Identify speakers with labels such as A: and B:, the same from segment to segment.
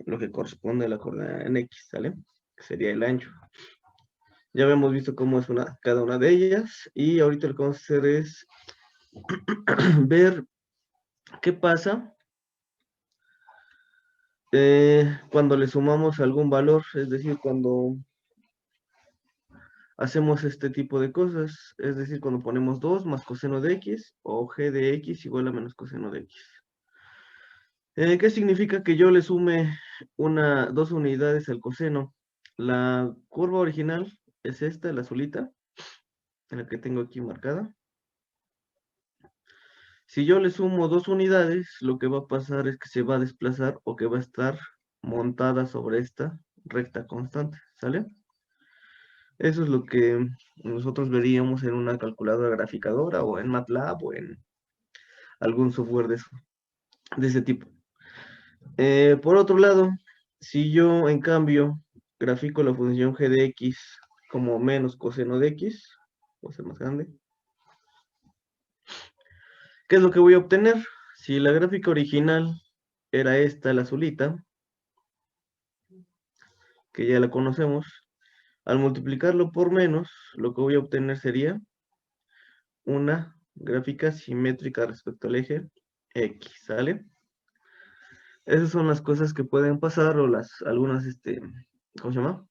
A: lo que corresponde a la coordenada en X, ¿sale? Que sería el ancho. Ya habíamos visto cómo es cada una de ellas, y ahorita lo que vamos a hacer es ver qué pasa cuando le sumamos algún valor, es decir, cuando hacemos este tipo de cosas, es decir, cuando ponemos 2 más coseno de X o G de X igual a menos coseno de X. ¿Qué significa que yo le sume dos unidades al coseno? La curva original es esta, la azulita, la que tengo aquí marcada. Si yo le sumo 2 unidades, lo que va a pasar es que se va a desplazar o que va a estar montada sobre esta recta constante, ¿sale? Eso es lo que nosotros veríamos en una calculadora graficadora o en MATLAB o en algún software de ese tipo. Por otro lado, si yo en cambio grafico la función g de x como menos coseno de x, voy a ser más grande, ¿qué es lo que voy a obtener? Si la gráfica original era esta, la azulita, que ya la conocemos, al multiplicarlo por menos, lo que voy a obtener sería una gráfica simétrica respecto al eje X, ¿sale? Esas son las cosas que pueden pasar o algunas, ¿cómo se llama?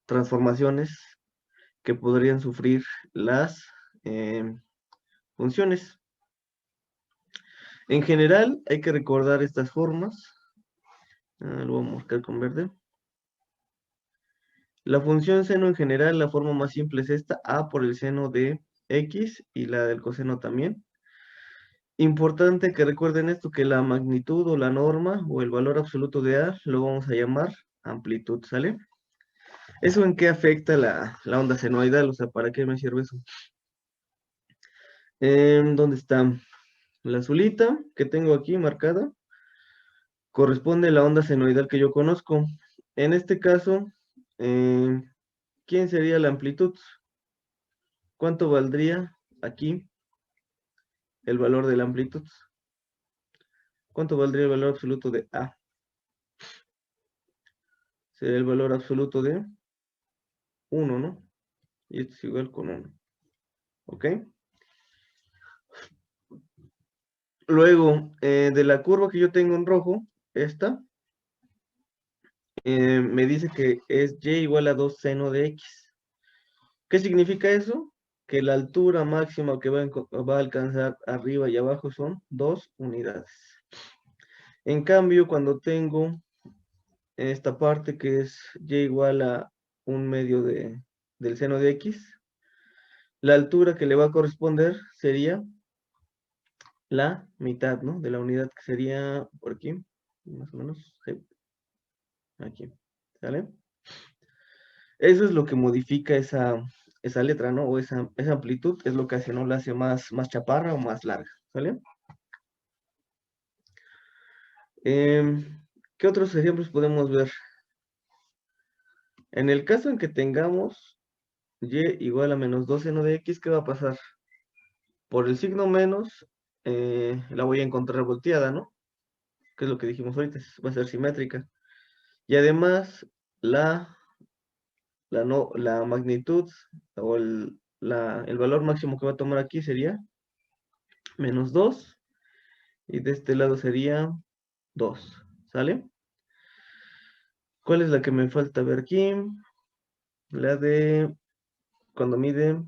A: Transformaciones que podrían sufrir las funciones. En general, hay que recordar estas formas. Lo voy a marcar con verde. La función seno en general, la forma más simple es esta, a por el seno de x, y la del coseno también. Importante que recuerden esto, que la magnitud o la norma o el valor absoluto de a lo vamos a llamar amplitud, ¿sale? ¿Eso en qué afecta la onda senoidal? O sea, ¿para qué me sirve eso? ¿Dónde está? La azulita que tengo aquí marcada corresponde a la onda senoidal que yo conozco. En este caso, ¿quién sería la amplitud? ¿Cuánto valdría aquí el valor de la amplitud? ¿Cuánto valdría el valor absoluto de A? Sería el valor absoluto de 1, ¿no? Y esto es igual con 1. ¿Ok? Luego, de la curva que yo tengo en rojo, esta, me dice que es y igual a 2 seno de x. ¿Qué significa eso? Que la altura máxima que va a alcanzar arriba y abajo son 2 unidades. En cambio, cuando tengo esta parte que es y igual a 1/2 del seno de x, la altura que le va a corresponder sería la mitad, ¿no? De la unidad, que sería por aquí, más o menos, aquí, ¿sale? Eso es lo que modifica esa letra, ¿no? O esa amplitud, es lo que hace, ¿no? La hace más chaparra o más larga, ¿sale? ¿Qué otros ejemplos podemos ver? En el caso en que tengamos y igual a menos 2 seno de x, ¿qué va a pasar? Por el signo menos, la voy a encontrar volteada, ¿no? Que es lo que dijimos ahorita, va a ser simétrica. Y además, la magnitud o el valor máximo que va a tomar aquí sería menos 2, y de este lado sería 2, ¿sale? ¿Cuál es la que me falta ver aquí? La de cuando mide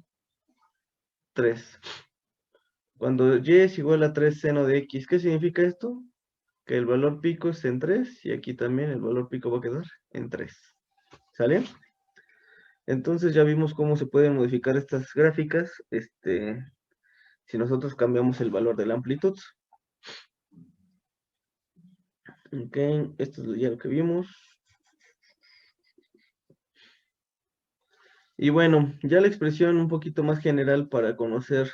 A: 3. Cuando y es igual a 3 seno de x, ¿qué significa esto? Que el valor pico es en 3, y aquí también el valor pico va a quedar en 3, ¿sale? Entonces ya vimos cómo se pueden modificar estas gráficas, si nosotros cambiamos el valor de la amplitud. Ok, esto es ya lo que vimos. Y bueno, ya la expresión un poquito más general para conocer,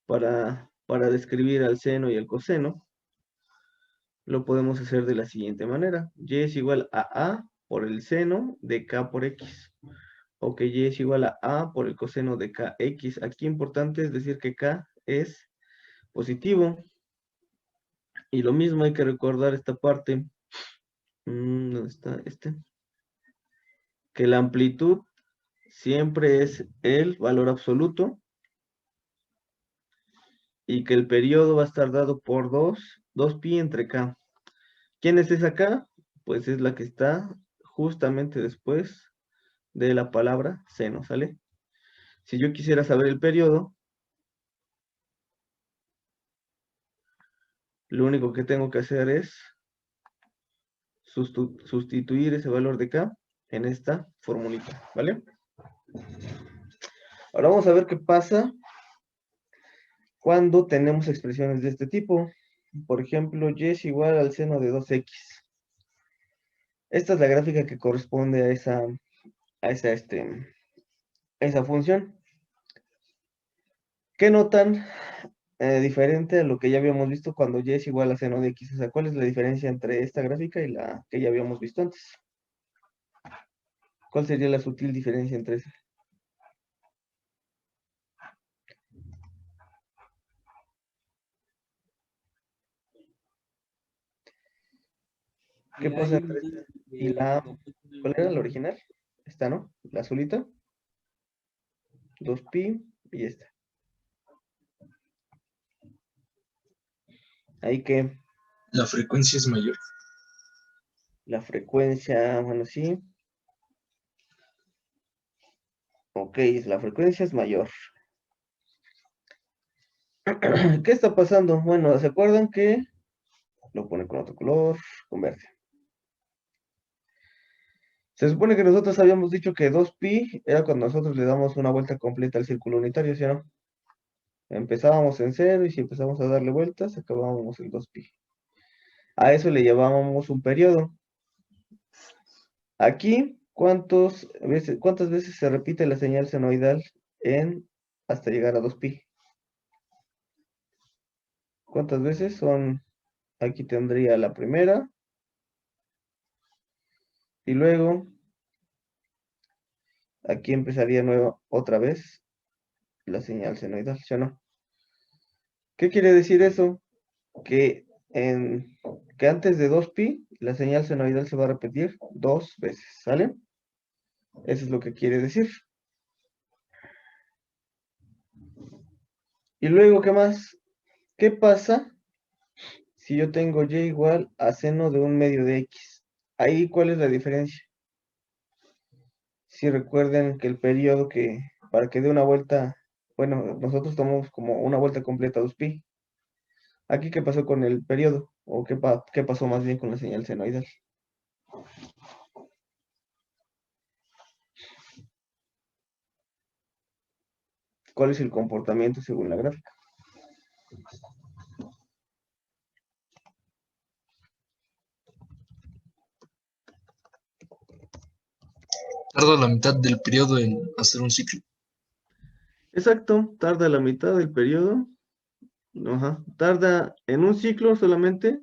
A: para describir al seno y al coseno, lo podemos hacer de la siguiente manera. Y es igual a por el seno de k por x. O que y es igual a por el coseno de kx. Aquí importante es decir que k es positivo. Y lo mismo hay que recordar esta parte. ¿Dónde está este? Que la amplitud siempre es el valor absoluto y que el periodo va a estar dado por 2pi entre k. ¿Quién es esa k? Pues es la que está justamente después de la palabra seno, ¿sale? Si yo quisiera saber el periodo, lo único que tengo que hacer es sustituir ese valor de k en esta formulita, ¿vale? Ahora vamos a ver qué pasa cuando tenemos expresiones de este tipo. Por ejemplo, y es igual al seno de 2x. Esta es la gráfica que corresponde a esa función. ¿Qué notan diferente a lo que ya habíamos visto cuando y es igual a seno de x? O sea, ¿cuál es la diferencia entre esta gráfica y la que ya habíamos visto antes? ¿Cuál sería la sutil diferencia entre esas? ¿Qué pasa entre esta y la... ¿Cuál era la original? Esta, ¿no? La azulita. 2pi y esta. Ahí que
B: La frecuencia es mayor.
A: la frecuencia, bueno, sí. Ok, la frecuencia es mayor. ¿Qué está pasando? Bueno, ¿se acuerdan que lo pone con otro color, con verde? Se supone que nosotros habíamos dicho que 2pi era cuando nosotros le damos una vuelta completa al círculo unitario, ¿sí o no? Empezábamos en 0 y si empezamos a darle vueltas, acabábamos en 2pi. A eso le llamábamos un periodo. Aquí, ¿cuántas veces se repite la señal senoidal hasta llegar a 2pi? ¿Cuántas veces son? Aquí tendría la primera. Y luego, aquí empezaría otra vez la señal senoidal, ¿sí o no? ¿Qué quiere decir eso? Que, que antes de 2pi, la señal senoidal se va a repetir 2 veces, ¿sale? Eso es lo que quiere decir. Y luego, ¿qué más? ¿Qué pasa si yo tengo y igual a seno de un medio de x? Ahí, ¿cuál es la diferencia? Si recuerden que el periodo para que dé una vuelta, bueno, nosotros tomamos como una vuelta completa 2pi. Aquí, ¿qué pasó con el periodo? ¿O qué pasó más bien con la señal senoidal? ¿Cuál es el comportamiento según la gráfica?
B: Tarda la mitad del periodo en hacer un ciclo.
A: Exacto, tarda la mitad del periodo. Ajá, tarda en un ciclo solamente.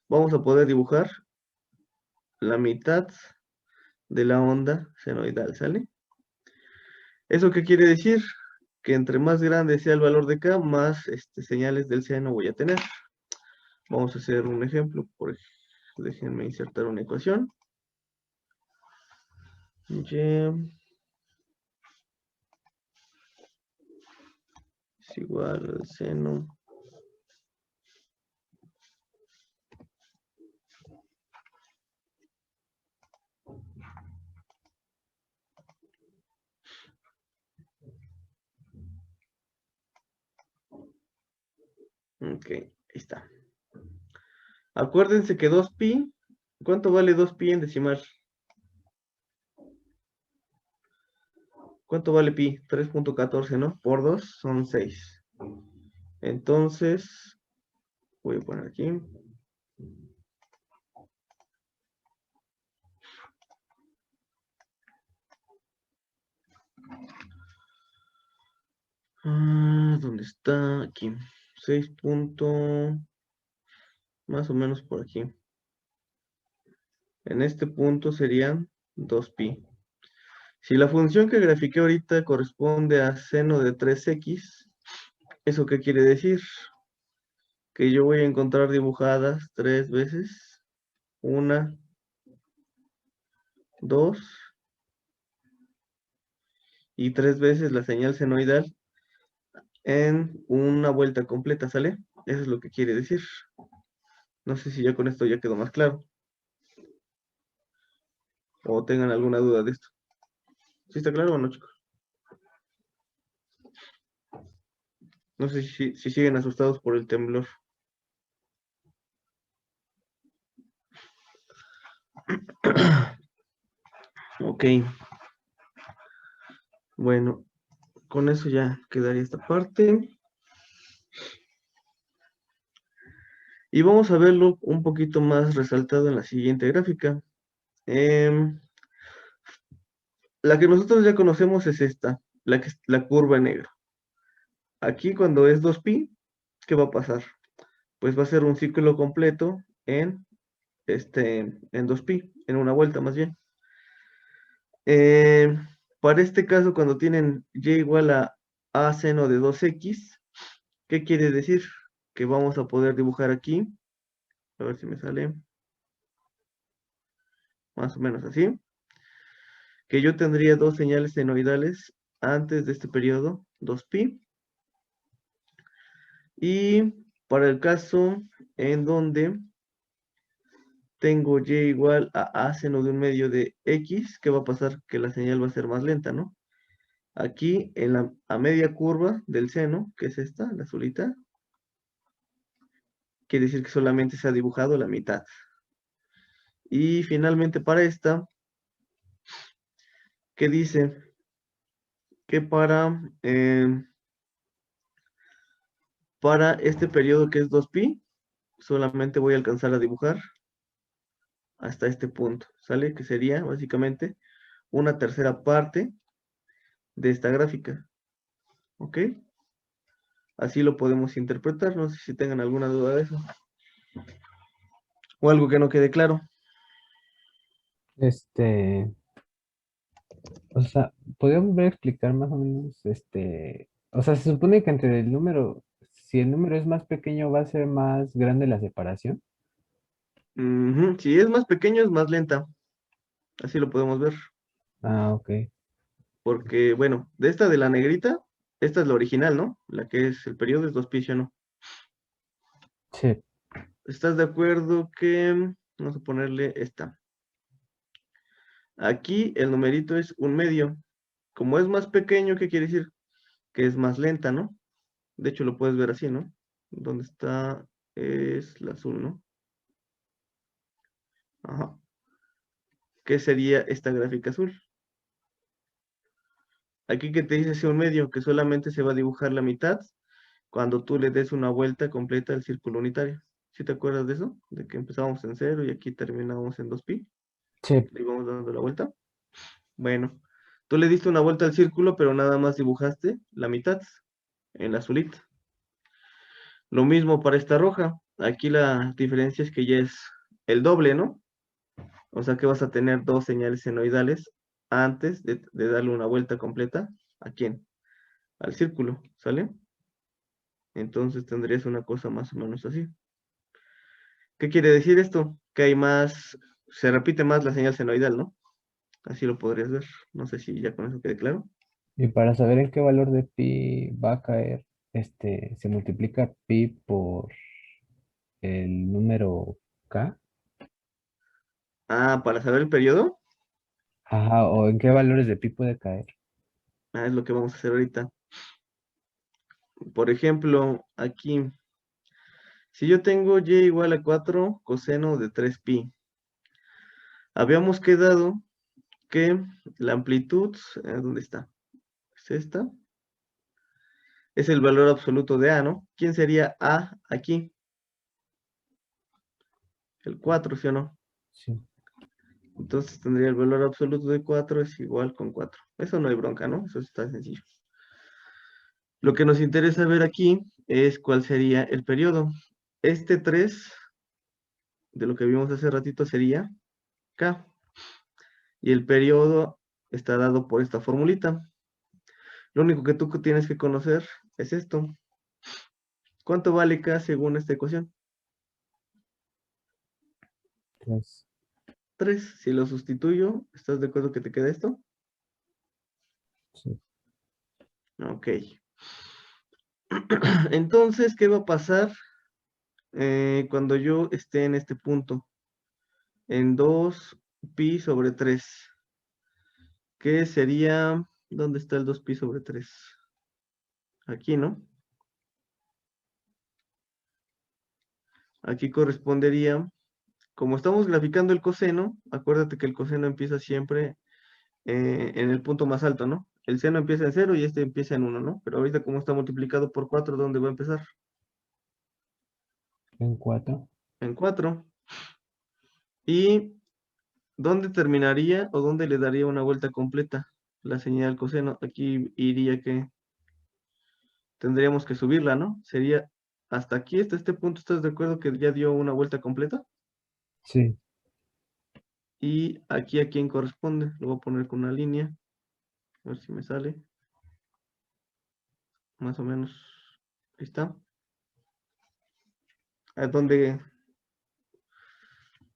A: Vamos a poder dibujar la mitad de la onda senoidal, ¿sale? ¿Eso qué quiere decir? Que entre más grande sea el valor de k, más señales del seno voy a tener. Vamos a hacer un ejemplo. Déjenme insertar una ecuación. Y es igual al seno. Ok, ahí está. Acuérdense que 2pi, ¿cuánto vale 2pi en decimal? ¿Cuánto vale pi? 3.14, ¿no? Por 2 son 6. Entonces, voy a poner aquí. ¿Dónde está? Aquí. 6 más o menos por aquí. En este punto serían 2pi. Si la función que grafiqué ahorita corresponde a seno de 3x, ¿eso qué quiere decir? que yo voy a encontrar dibujadas 3 veces. 1, 2 y 3 veces la señal senoidal en una vuelta completa, ¿sale? Eso es lo que quiere decir. No sé si ya con esto ya quedó más claro. O tengan alguna duda de esto. ¿Sí está claro o no, chicos? No sé si siguen asustados por el temblor. Ok. Bueno, con eso ya quedaría esta parte. Y vamos a verlo un poquito más resaltado en la siguiente gráfica. Em, la que nosotros ya conocemos es esta, la curva en negro. Aquí cuando es 2pi, ¿qué va a pasar? Pues va a ser un círculo completo en 2pi, en una vuelta más bien. Eh, para este caso, cuando tienen y igual a seno de 2x, ¿qué quiere decir? Que vamos a poder dibujar aquí, a ver si me sale, más o menos así, que yo tendría dos señales senoidales antes de este periodo, 2pi, y para el caso en donde tengo y igual a seno de un medio de x, ¿qué va a pasar? Que la señal va a ser más lenta, ¿no? Aquí a media curva del seno, que es esta, la azulita, quiere decir que solamente se ha dibujado la mitad. Y finalmente para esta, que dice que para este periodo que es 2pi, solamente voy a alcanzar a dibujar hasta este punto, ¿sale? Que sería básicamente una tercera parte de esta gráfica, ¿ok? Así lo podemos interpretar, no sé si tengan alguna duda de eso. O algo que no quede claro.
C: Este, o sea, ¿podría volver a explicar más o menos, o sea, se supone que entre el número, si el número es más pequeño, va a ser más grande la separación?
A: Ujú, si es más pequeño, es más lenta. Así lo podemos ver.
C: Ah, ok.
A: Porque, bueno, de esta de la negrita, esta es la original, ¿no? La que es el periodo es 2pi, ¿sí o no?
C: Sí,
A: ¿Estás de acuerdo que, vamos a ponerle esta? Aquí el numerito es un medio. Como es más pequeño, ¿qué quiere decir? Que es más lenta, ¿no? De hecho, lo puedes ver así, ¿no? Donde está, es la azul, ¿no? Ajá. ¿Qué sería esta gráfica azul? Aquí que te dice sea un medio, que solamente se va a dibujar la mitad cuando tú le des una vuelta completa al círculo unitario. ¿Sí te acuerdas de eso? De que empezábamos en 0 y aquí terminamos en 2pi.
C: sí.
A: Le íbamos dando la vuelta. Bueno, tú le diste una vuelta al círculo, pero nada más dibujaste la mitad en la azulita. Lo mismo para esta roja. Aquí la diferencia es que ya es el doble, ¿no? O sea que vas a tener dos señales senoidales antes de darle una vuelta completa. ¿A quién? Al círculo, ¿sale? Entonces tendrías una cosa más o menos así. ¿Qué quiere decir esto? Que hay más, se repite más la señal senoidal, ¿no? Así lo podrías ver. No sé si ya con eso quede claro.
C: Y para saber en qué valor de pi va a caer, se multiplica pi por el número k.
A: Ah, para saber el periodo,
C: Ajá, o en qué valores de pi puede caer.
A: es lo que vamos a hacer ahorita. Por ejemplo, aquí, si yo tengo y igual a 4 coseno de 3pi, habíamos quedado que la amplitud, ¿dónde está? ¿Es esta? Es el valor absoluto de a, ¿no? ¿Quién sería a aquí? El 4, ¿sí o no?
C: Sí.
A: Entonces tendría el valor absoluto de 4 es igual con 4. Eso no hay bronca, ¿no? Eso está sencillo. Lo que nos interesa ver aquí es cuál sería el periodo. Este 3 de lo que vimos hace ratito sería K. Y el periodo está dado por esta formulita. Lo único que tú tienes que conocer es esto. ¿Cuánto vale K según esta ecuación?
C: 3.
A: 3. Si lo sustituyo, ¿estás de acuerdo que te queda esto?
C: Sí.
A: Ok. Entonces, ¿qué va a pasar cuando yo esté en este punto? En 2pi sobre 3. ¿Qué sería? ¿Dónde está el 2pi sobre 3? Aquí, ¿no? Aquí correspondería, como estamos graficando el coseno, acuérdate que el coseno empieza siempre en el punto más alto, ¿no? El seno empieza en 0 y este empieza en 1, ¿no? Pero ahorita como está multiplicado por 4, ¿dónde va a empezar?
C: En 4.
A: En 4. ¿Y dónde terminaría o dónde le daría una vuelta completa la señal coseno? Aquí iría que tendríamos que subirla, ¿no? Sería hasta aquí, hasta este punto, ¿estás de acuerdo que ya dio una vuelta completa?
C: Sí.
A: Y aquí a quién corresponde, lo voy a poner con una línea, a ver si me sale. Más o menos, ahí está. ¿A dónde?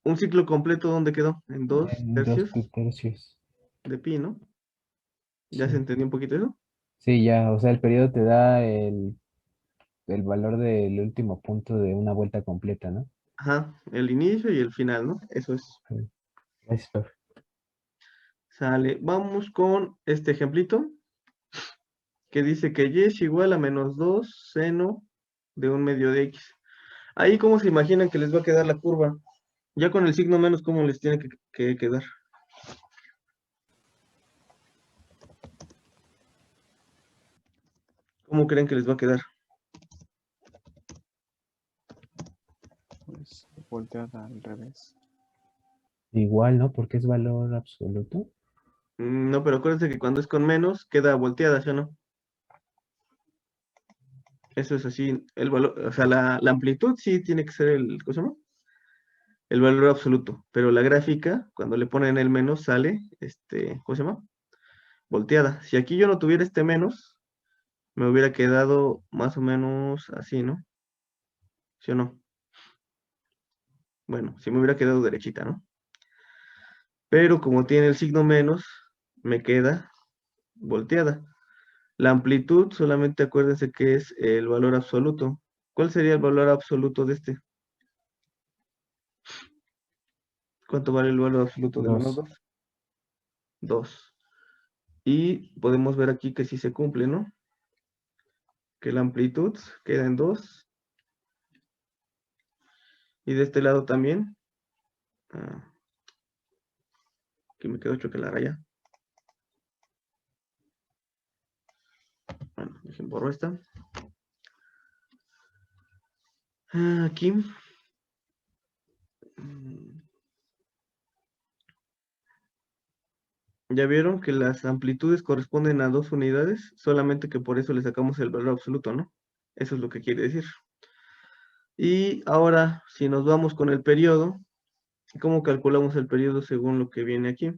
A: Un ciclo completo, ¿dónde quedó? En 2
C: En 2
A: tercios
C: tercios.
A: de pi, ¿no? ¿Ya se
C: Sí.
A: entendió un poquito eso?
C: Sí, ya, o sea, el periodo te da el valor del último punto de una vuelta completa, ¿no?
A: Ajá, el inicio y el final, ¿no? Eso es.
C: Sí. Gracias, profe.
A: Sale. Vamos con este ejemplito que dice que y es igual a menos 2 seno de un medio de x. Ahí, ¿cómo se imaginan que les va a quedar la curva? Ya con el signo menos, ¿cómo les tiene que quedar? ¿Cómo creen que les va a quedar?
D: Pues volteada al revés.
C: Igual, ¿no? Porque es valor absoluto.
A: No, pero acuérdense que cuando es con menos, queda volteada, ¿sí o no? Eso es así, el valor, o sea, la amplitud sí tiene que ser ¿cómo se llama? El valor absoluto, pero la gráfica, cuando le ponen el menos, sale, ¿cómo se llama? Volteada. Si aquí yo no tuviera este menos, me hubiera quedado más o menos así, ¿no? ¿Sí o no? Bueno, si me hubiera quedado derechita, ¿no? Pero como tiene el signo menos, me queda volteada. La amplitud, solamente acuérdense que es el valor absoluto. ¿Cuál sería el valor absoluto de este? ¿Cuánto vale el valor absoluto de menos
C: 2.
A: 2? 2. Y podemos ver aquí que sí se cumple, ¿no? Que la amplitud queda en 2. Y de este lado también. Aquí me quedó choque la raya. Bueno, dejen borro esta. Aquí. Ya vieron que las amplitudes corresponden a 2 unidades, solamente que por eso le sacamos el valor absoluto, ¿no? Eso es lo que quiere decir. Y ahora, si nos vamos con el periodo, ¿cómo calculamos el periodo según lo que viene aquí?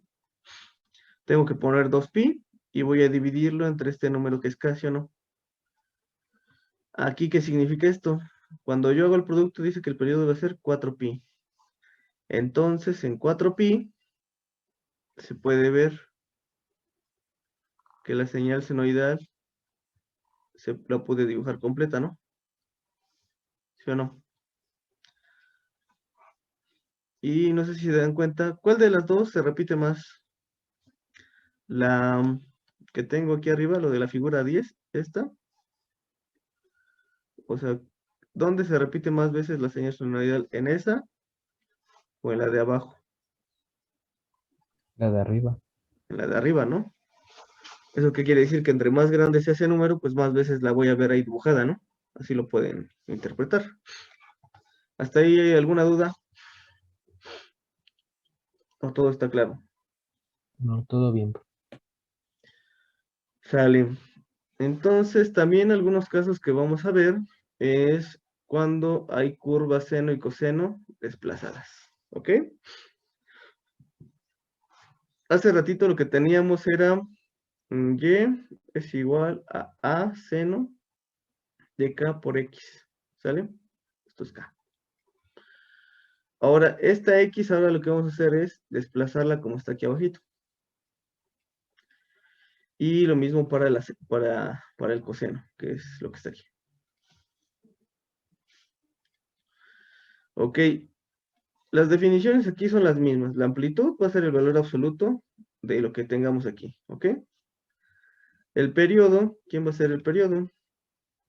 A: Tengo que poner 2pi y voy a dividirlo entre este número que es casi, ¿o no? Aquí, ¿qué significa esto? Cuando yo hago el producto, dice que el periodo va a ser 4pi. Entonces, en 4pi se puede ver que la señal senoidal se la pude dibujar completa, ¿no? ¿Sí o no? Y no sé si se dan cuenta, ¿cuál de las dos se repite más? La que tengo aquí arriba, lo de la figura 10, esta. O sea, ¿dónde se repite más veces la señal senoidal? ¿En esa o en la de abajo?
C: La de arriba.
A: En la de arriba, ¿no? ¿Eso qué quiere decir? Que entre más grande sea ese número, pues más veces la voy a ver ahí dibujada, ¿no? Así lo pueden interpretar. ¿Hasta ahí hay alguna duda? ¿O todo está claro?
C: No, todo bien.
A: Sale. Entonces, también algunos casos que vamos a ver es cuando hay curvas seno y coseno desplazadas. ¿Ok? Hace ratito lo que teníamos era y es igual a seno de k por x. ¿Sale? Esto es K. Ahora, esta X, ahora lo que vamos a hacer es desplazarla como está aquí abajito. Y lo mismo para el coseno, que es lo que está aquí. Ok, las definiciones aquí son las mismas. La amplitud va a ser el valor absoluto de lo que tengamos aquí, ¿ok? El periodo, ¿quién va a ser el periodo?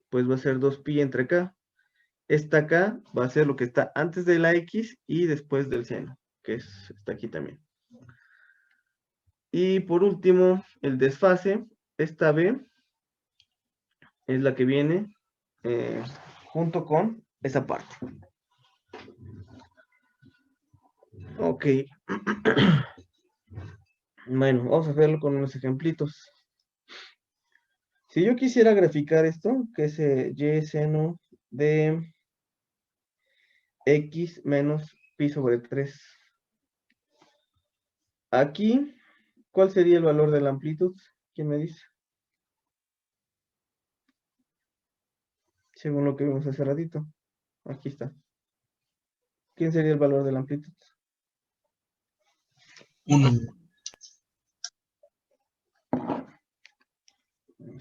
A: Pues va a ser 2pi entre K. Esta K va a ser lo que está antes de la X y después del seno, que está aquí también. Y por último, el desfase, esta B es la que viene junto con esa parte. Ok. Bueno, vamos a verlo con unos ejemplitos. Si yo quisiera graficar esto, que es y seno de x menos pi sobre 3. Aquí, ¿cuál sería el valor de la amplitud? ¿Quién me dice? Según lo que vimos hace ratito. Aquí está. ¿Quién sería el valor de la amplitud?
B: 1.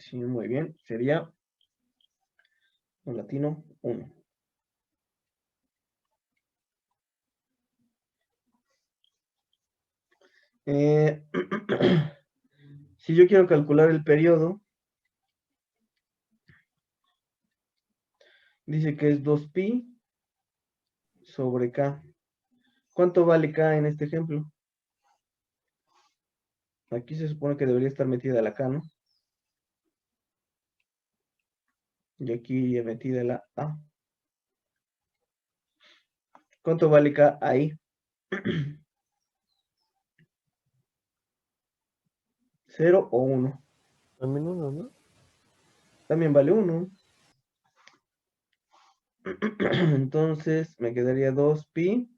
A: Sí, muy bien. Sería en latino 1. Si yo quiero calcular el periodo, dice que es 2pi sobre k. ¿Cuánto vale k en este ejemplo? Aquí se supone que debería estar metida la k, ¿no? Y aquí metida la a. ¿Cuánto vale k ahí? 0 o 1.
E: También uno, ¿no?
A: También vale 1. Entonces me quedaría 2pi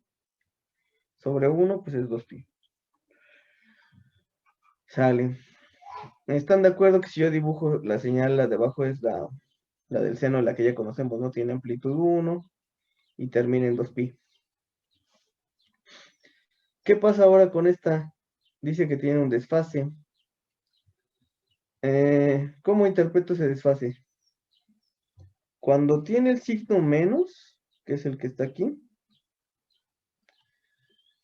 A: sobre 1, pues es 2pi. Sale. ¿Están de acuerdo que si yo dibujo la señal, la de abajo es la del seno, la que ya conocemos, ¿no? Tiene amplitud 1 y termina en 2pi. ¿Qué pasa ahora con esta? Dice que tiene un desfase. ¿Cómo interpreto ese desfase? Cuando tiene el signo menos, que es el que está aquí,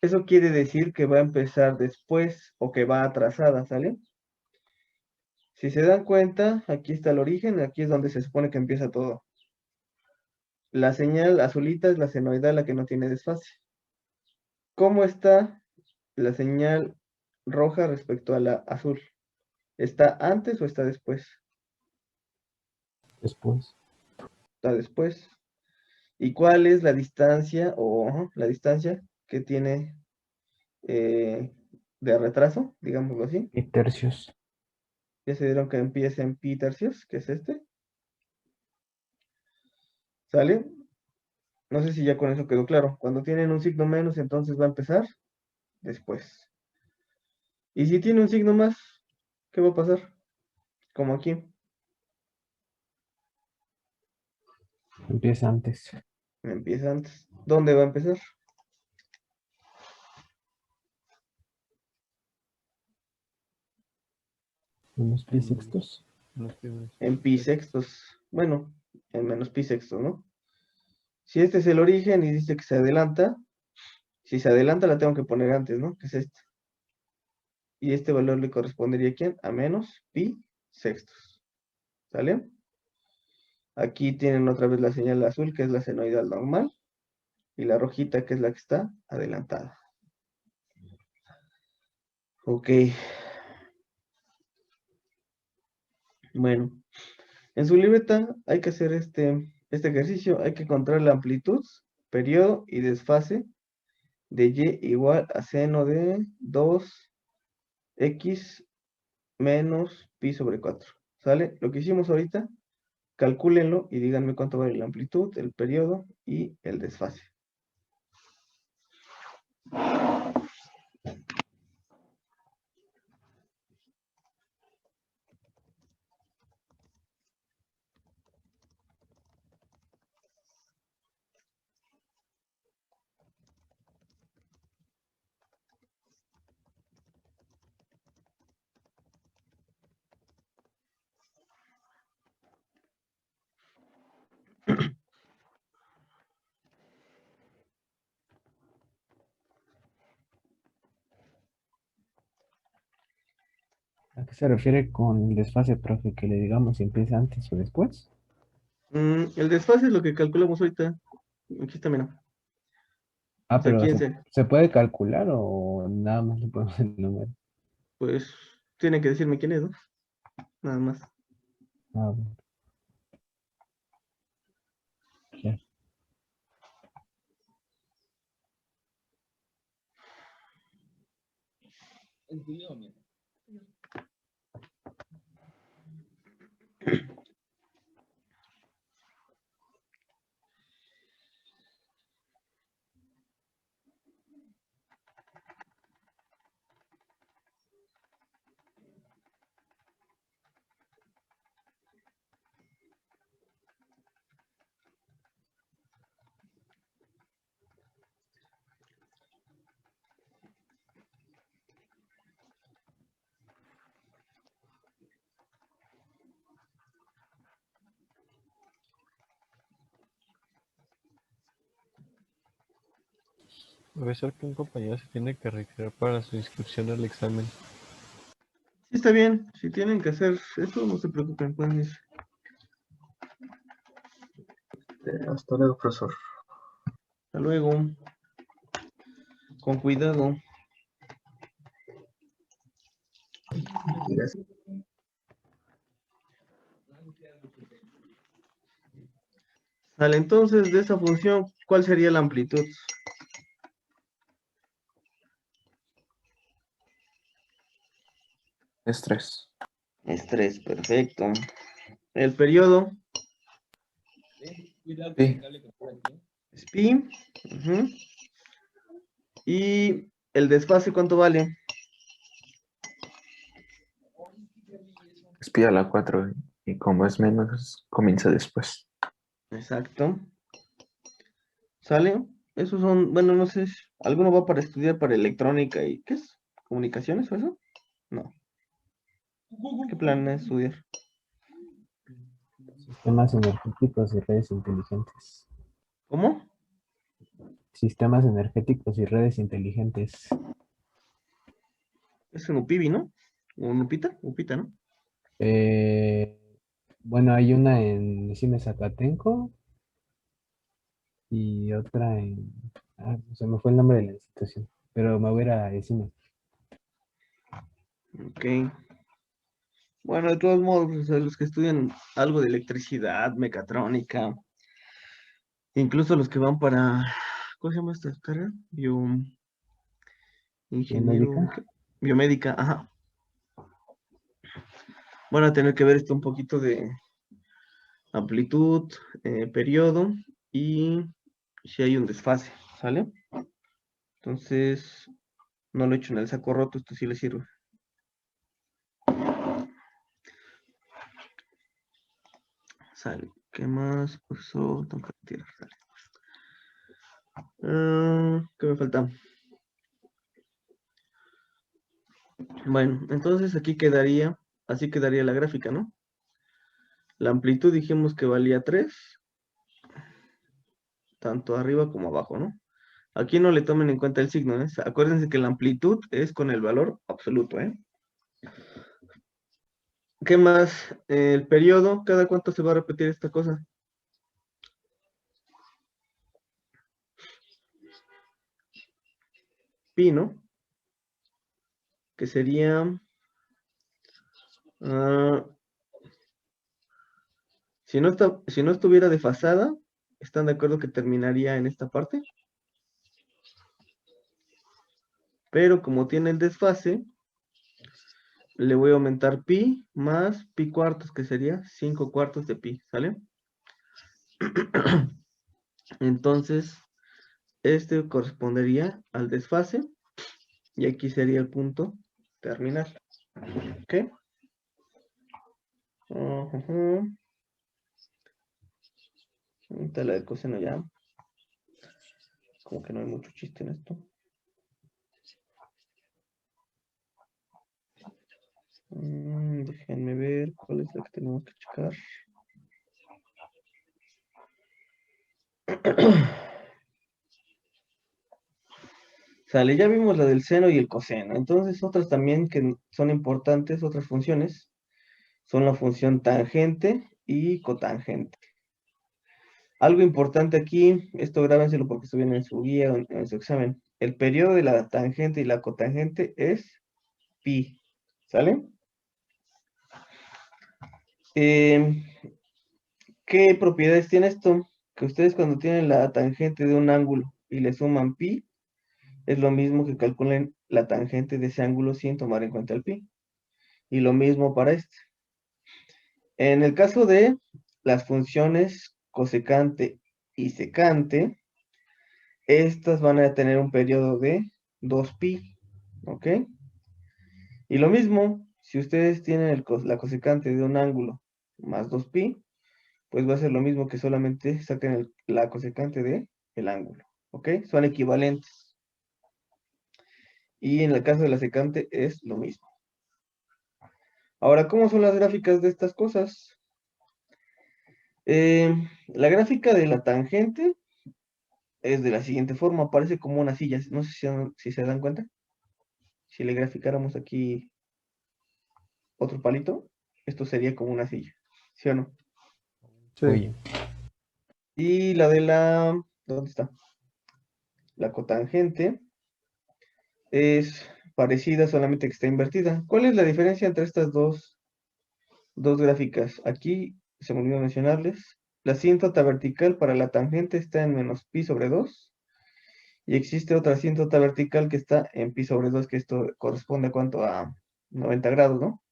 A: eso quiere decir que va a empezar después o que va atrasada, ¿sale? Si se dan cuenta, aquí está el origen, aquí es donde se supone que empieza todo. La señal azulita es la senoidal, la que no tiene desfase. ¿Cómo está la señal roja respecto a la azul? ¿Está antes o está después?
C: Después.
A: Está después. ¿Y cuál es la distancia la distancia que tiene de retraso, digámoslo así?
C: Y tercios.
A: Ya se dieron que empieza en pi tercios, que es este. ¿Sale? No sé si ya con eso quedó claro. Cuando tienen un signo menos, entonces va a empezar después. Y si tiene un signo más, ¿qué va a pasar? Como aquí.
C: Empieza antes.
A: Empieza antes. ¿Dónde va a empezar?
C: Unos pi sextos.
E: Los primeros.
A: En pi sextos. Bueno, en menos pi sextos, ¿no? Si este es el origen y dice que se adelanta, si se adelanta la tengo que poner antes, ¿no? Que es este. Y este valor le correspondería a quién? A menos pi sextos. ¿Sale? Aquí tienen otra vez la señal azul, que es la senoidal normal, y la rojita, que es la que está adelantada. Ok. Bueno, en su libreta hay que hacer este ejercicio, hay que encontrar la amplitud, periodo y desfase de y igual a seno de 2x menos pi sobre 4. ¿Sale? Lo que hicimos ahorita, calcúlenlo y díganme cuánto vale la amplitud, el periodo y el desfase.
C: qué se refiere con el desfase, profe? Que le digamos si empieza antes o después.
A: El desfase es lo que calculamos ahorita. Aquí está, mira. O
C: Ah,
A: sea,
C: pero
A: quién se,
C: ¿se puede calcular o nada más le ponemos el número?
A: pues, tienen que decirme quién es, ¿no? Nada más.
C: Ah, bueno, ya.
E: Debe ser que un compañero se tiene que retirar para su inscripción al examen.
A: Sí, está bien. Si tienen que hacer eso, no se preocupen, pueden ir.
B: Hasta luego, profesor.
A: Hasta luego. Con cuidado.
B: Gracias.
A: Vale, entonces, de esa función, ¿cuál sería la amplitud?
B: Estrés.
A: Es 3, perfecto. El periodo
B: Sí.
A: es pi. Ujú. Y el desfase, ¿cuánto vale?
B: Espía la 4 y como es menos, comienza después.
A: Exacto. ¿Sale? Esos son, bueno, no sé, ¿alguno va para estudiar para electrónica y qué es? ¿Comunicaciones o eso? No. ¿Qué planean estudiar?
C: Sistemas energéticos y redes inteligentes.
A: ¿Cómo?
C: Sistemas energéticos y redes inteligentes.
A: Es un UPIBI, ¿no? ¿O un UPITA? UPITA, ¿no?
C: Eh, bueno, hay una en Cine Zacatenco y otra en... Ah, se me fue el nombre de la institución, pero me voy a ir a Cine.
A: Ok. Bueno, de todos modos, o sea, los que estudian algo de electricidad, mecatrónica, incluso los que van para, ¿cómo se llama esta carrera? Ingeniero,
C: ¿Biomédica?
A: ¿qué? Biomédica, ajá. Van a tener que ver esto un poquito de amplitud, periodo y si hay un desfase, ¿sale? Entonces, no lo he hecho en el saco roto, esto sí le sirve. Sale. ¿Qué más? Profesor, tengo que retirar, sale. ¿Qué me falta? Bueno, entonces aquí quedaría, así quedaría la gráfica, ¿no? La amplitud dijimos que valía 3, tanto arriba como abajo, ¿no? Aquí no le tomen en cuenta el signo, ¿eh? Acuérdense que la amplitud es con el valor absoluto, ¿eh? ¿Qué más? El periodo, ¿cada cuánto se va a repetir esta cosa? Pi, ¿no? Que sería, ah, si no estuviera desfasada, ¿están de acuerdo que terminaría en esta parte? Pero como tiene el desfase, le voy a aumentar pi más pi cuartos, que sería 5 cuartos de pi, ¿sale? Entonces, este correspondería al desfase y aquí sería el punto terminal. ¿Ok? Ujujú. Ahorita la de coseno ya. Como que no hay mucho chiste en esto. Déjenme ver cuál es la que tenemos que checar. Sale, ya vimos la del seno y el coseno. Entonces, otras también que son importantes, otras funciones, son la función tangente y cotangente. Algo importante aquí, esto grábenselo porque esto viene en su guía o en su examen. El periodo de la tangente y la cotangente es pi. ¿Sale? ¿Qué propiedades tiene esto? Que ustedes cuando tienen la tangente de un ángulo y le suman pi, es lo mismo que calculen la tangente de ese ángulo sin tomar en cuenta el pi. Y lo mismo para este. En el caso de las funciones cosecante y secante, estas van a tener un periodo de 2pi, ¿ok? Y lo mismo, si ustedes tienen la cosecante de un ángulo más 2pi, pues va a ser lo mismo que solamente saquen la cosecante de el ángulo, ¿ok? Son equivalentes. Y en el caso de la secante es lo mismo. Ahora, ¿cómo son las gráficas de estas cosas? La gráfica de la tangente es de la siguiente forma, parece como una silla, no sé si se dan cuenta. Si le graficáramos aquí otro palito, esto sería como una silla, ¿sí o no?
D: Sí.
C: Oye,
A: Y ¿dónde está? La cotangente es parecida, solamente que está invertida. ¿Cuál es la diferencia entre estas dos gráficas? Aquí se me olvidó mencionarles. La asíntota vertical para la tangente está en menos pi sobre 2. Y existe otra asíntota vertical que está en pi sobre 2, que esto corresponde a cuánto, a 90 grados, ¿no?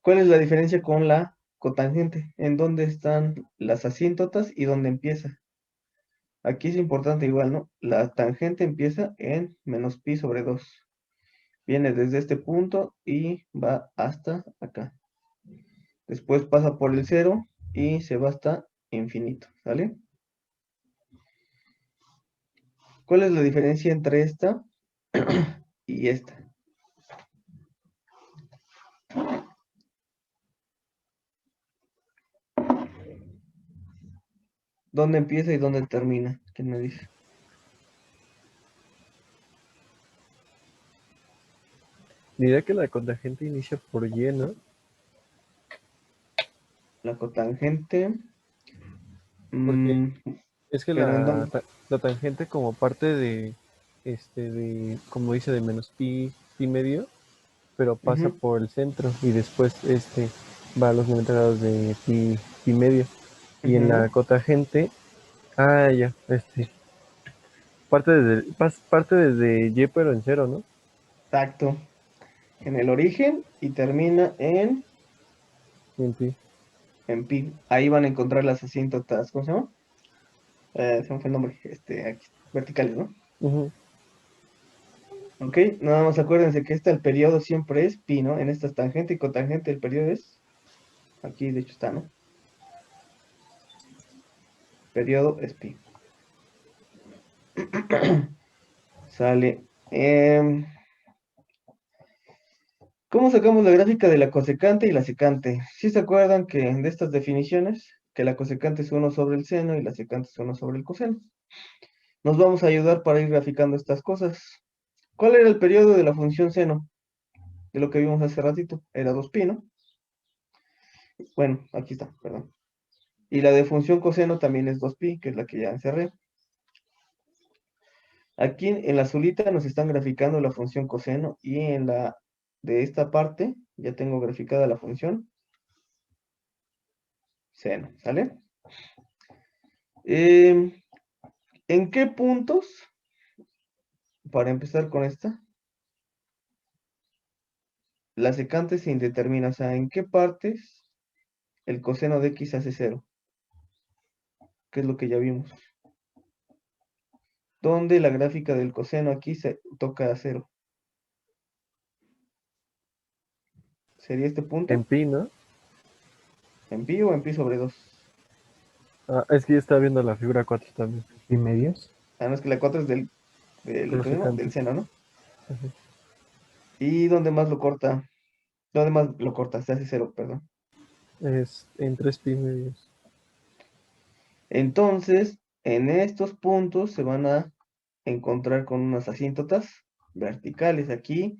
A: ¿Cuál es la diferencia con la cotangente? ¿En dónde están las asíntotas y dónde empieza? Aquí es importante igual, ¿no? La tangente empieza en menos pi sobre 2. Viene desde este punto y va hasta acá. Después pasa por el 0 y se va hasta infinito, ¿sale? ¿Cuál es la diferencia entre esta y esta? ¿Dónde empieza y dónde termina? ¿Quién me dice?
E: Diría que la cotangente inicia por Y, ¿no?
A: La cotangente.
E: Porque es que
A: ¿Pero en dónde?
E: la tangente como parte como dice, de menos pi medio, pero pasa
A: Ujú,
E: por el centro y después va a los 90 grados de pi medio. Y en
A: ujú.
E: la cotangente, ya, parte desde Y pero en cero, ¿no?
A: Exacto. En el origen y termina
E: En pi.
A: en pi. Ahí van a encontrar las asíntotas, ¿cómo se llama? Se me fue el nombre, aquí, verticales, ¿no?
E: Ujú.
A: Ok, nada más acuérdense que el periodo siempre es pi, ¿no? En esta tangente y cotangente el periodo es, aquí de hecho está, ¿no? Periodo es pi. Sale. ¿Cómo sacamos la gráfica de la cosecante y la secante? ¿Sí se acuerdan que de estas definiciones, que la cosecante es 1 sobre el seno y la secante es 1 sobre el coseno? Nos vamos a ayudar para ir graficando estas cosas. ¿Cuál era el periodo de la función seno? De lo que vimos hace ratito. Era 2pi, ¿no? Bueno, aquí está, perdón. Y la de función coseno también es 2pi, que es la que ya encerré. Aquí en la azulita nos están graficando la función coseno y en la de esta parte ya tengo graficada la función seno, ¿sale? ¿En qué puntos, para empezar con esta, la secante se indetermina? O sea, ¿en qué partes el coseno de x hace 0? ¿Qué es lo que ya vimos? ¿Dónde la gráfica del coseno aquí se toca a 0? ¿Sería este
E: En
A: punto?
E: pi, ¿no?
A: ¿En pi o en pi sobre 2?
E: Es que yo estaba viendo la figura 4 también,
C: ¿y medios?
A: Ah, no, es que la 4 es
E: con los
A: ¿cómo se llama? Del
E: secantes.
A: seno, ¿no? ¿Y dónde más lo corta? ¿Dónde más lo corta? Se hace 0, perdón.
E: Es en 3 pi medios.
A: Entonces, en estos puntos se van a encontrar con unas asíntotas verticales aquí.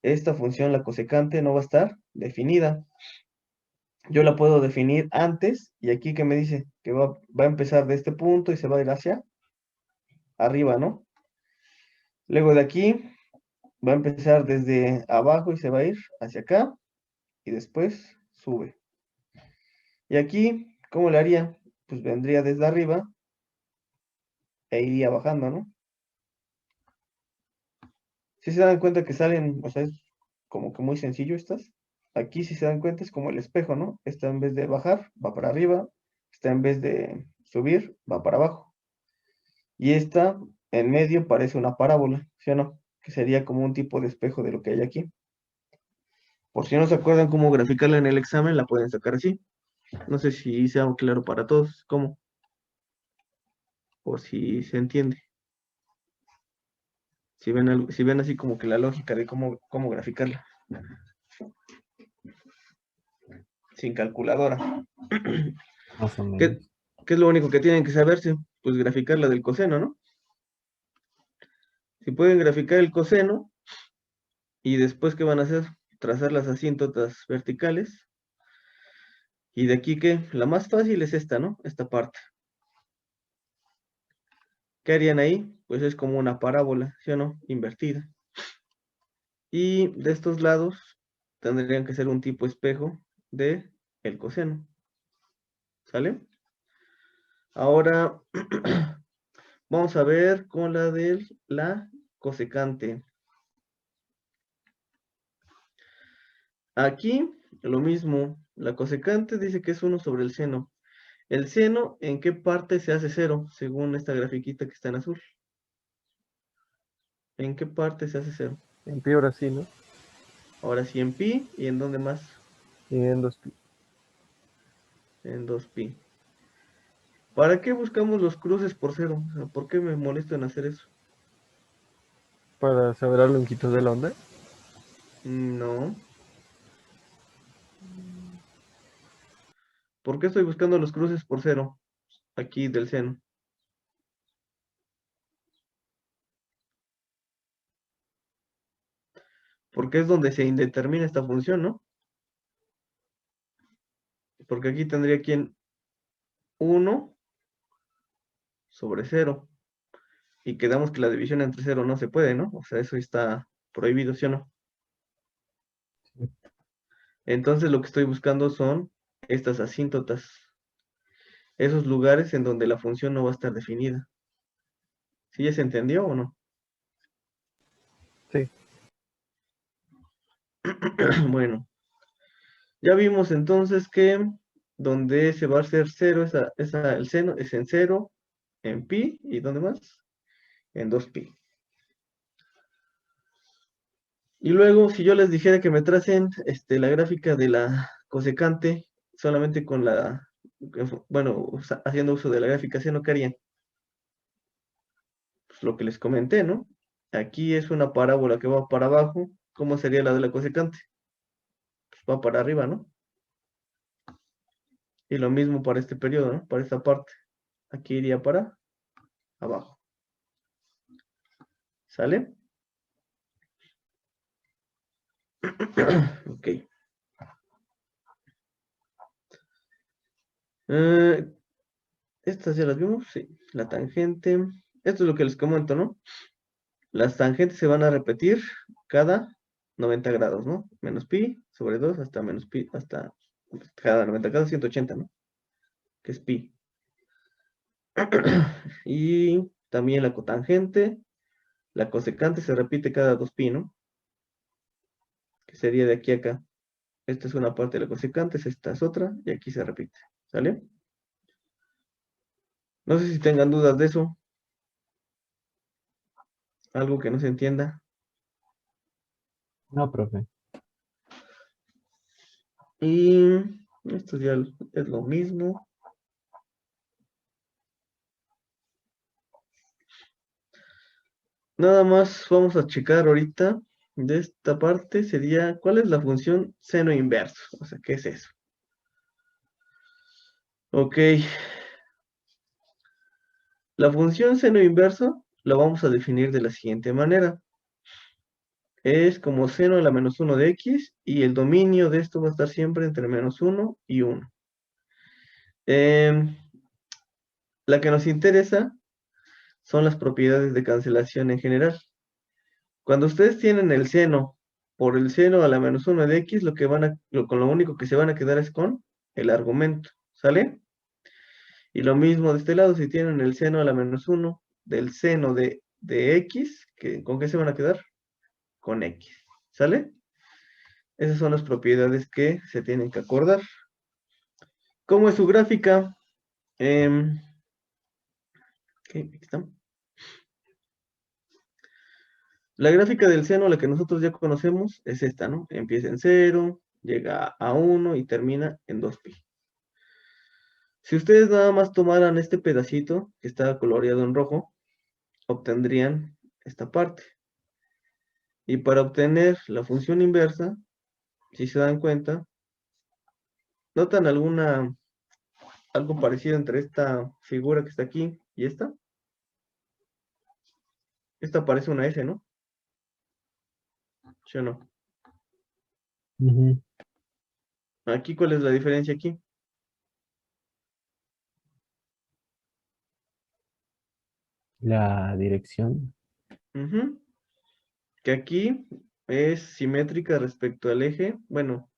A: Esta función, la cosecante, no va a estar definida. Yo la puedo definir antes, y aquí que me dice que va a empezar de este punto y se va a ir hacia arriba, ¿no? Luego de aquí va a empezar desde abajo y se va a ir hacia acá, y después sube. Y aquí, ¿cómo le haría? Pues vendría desde arriba e iría bajando, ¿no? Si se dan cuenta que salen, o sea, es como que muy sencillo estas. Aquí, si se dan cuenta, es como el espejo, ¿no? Esta en vez de bajar, va para arriba. Esta en vez de subir, va para abajo. Y esta en medio parece una parábola, ¿sí o no? Que sería como un tipo de espejo de lo que hay aquí. Por si no se acuerdan cómo graficarla en el examen, la pueden sacar así. No sé si sea claro para todos, cómo, o si se entiende. Si ven así como que la lógica de cómo graficarla. Sin calculadora.
C: Más o
A: ¿Qué,
C: menos.
A: qué es lo único que tienen que saberse? Pues graficar la del coseno, ¿no? Si pueden graficar el coseno, y después, ¿qué van a hacer? Trazar las asíntotas verticales. Y de aquí, ¿qué? La más fácil es esta, ¿no? Esta parte. ¿Qué harían ahí? Pues es como una parábola, ¿sí o no? Invertida. Y de estos lados tendrían que ser un tipo espejo de el coseno. ¿Sale? Ahora vamos a ver con la de la cosecante. Aquí lo mismo, la cosecante dice que es 1 sobre el seno. ¿El seno en qué parte se hace cero, según esta grafiquita que está en azul? ¿En qué parte se hace cero?
E: En pi ahora sí, ¿no?
A: Ahora sí en pi, ¿y en dónde más?
E: Y en 2pi.
A: En 2pi. ¿Para qué buscamos los cruces por cero? O sea, ¿por qué me molesto en hacer eso?
E: Para saber la longitud de la onda.
A: No. ¿Por qué estoy buscando los cruces por cero? Aquí del seno. Porque es donde se indetermina esta función, ¿no? Porque aquí tendría aquí en 1 sobre 0. Y quedamos que la división entre 0 no se puede, ¿no? O sea, eso está prohibido, ¿sí o no? Entonces lo que estoy buscando son estas asíntotas. Esos lugares en donde la función no va a estar definida. ¿Sí ya se entendió o no?
E: Sí.
A: Bueno, ya vimos entonces que donde se va a hacer 0, el seno es en 0, en pi, ¿y dónde más? En 2pi. Y luego, si yo les dijera que me tracen la gráfica de la cosecante, solamente con bueno, haciendo uso de la gráfica seno, ¿qué harían? Pues lo que les comenté, ¿no? Aquí es una parábola que va para abajo. ¿Cómo sería la de la cosecante? Pues va para arriba, ¿no? Y lo mismo para este periodo, ¿no? Para esta parte. Aquí iría para abajo. ¿Sale? Ok. Eh, estas ya las vimos, sí. La tangente. Esto es lo que les comento, ¿no? Las tangentes se van a repetir cada 90 grados, ¿no? Menos pi sobre 2 hasta menos pi, hasta cada 90 grados, 180, ¿no? Que es pi. Y también la cotangente, la cosecante se repite cada 2pi, ¿no? Que sería de aquí a acá. Esta es una parte de la cosecante, esta es otra, y aquí se repite. ¿Sale? No sé si tengan dudas de eso. Algo que no se entienda.
C: No, profe.
A: Y esto ya es lo mismo. Nada más vamos a checar ahorita de esta parte sería, ¿cuál es la función seno inverso? O sea, ¿qué es eso? Ok, la función seno inverso lo vamos a definir de la siguiente manera. Es como seno de la menos 1 de x, y el dominio de esto va a estar siempre entre menos 1 y 1. La que nos interesa son las propiedades de cancelación en general. Cuando ustedes tienen el seno por el seno a la menos 1 de x, con lo único que se van a quedar es con el argumento, ¿sale? Y lo mismo de este lado, si tienen el seno a la menos 1 del seno de x, ¿con qué se van a quedar? Con x, ¿sale? Esas son las propiedades que se tienen que acordar. ¿Cómo es su gráfica? Aquí está. La gráfica del seno, la que nosotros ya conocemos, es esta, ¿no? Empieza en 0, llega a 1 y termina en 2pi. Si ustedes nada más tomaran este pedacito, que está coloreado en rojo, obtendrían esta parte. Y para obtener la función inversa, si se dan cuenta, ¿notan algo parecido entre esta figura que está aquí y esta? Esta parece una S, ¿no? ¿Sí o no?
C: Ujú.
A: Aquí, ¿cuál es la diferencia aquí?
C: La dirección.
A: Ujú. Que aquí es simétrica respecto al eje. Bueno,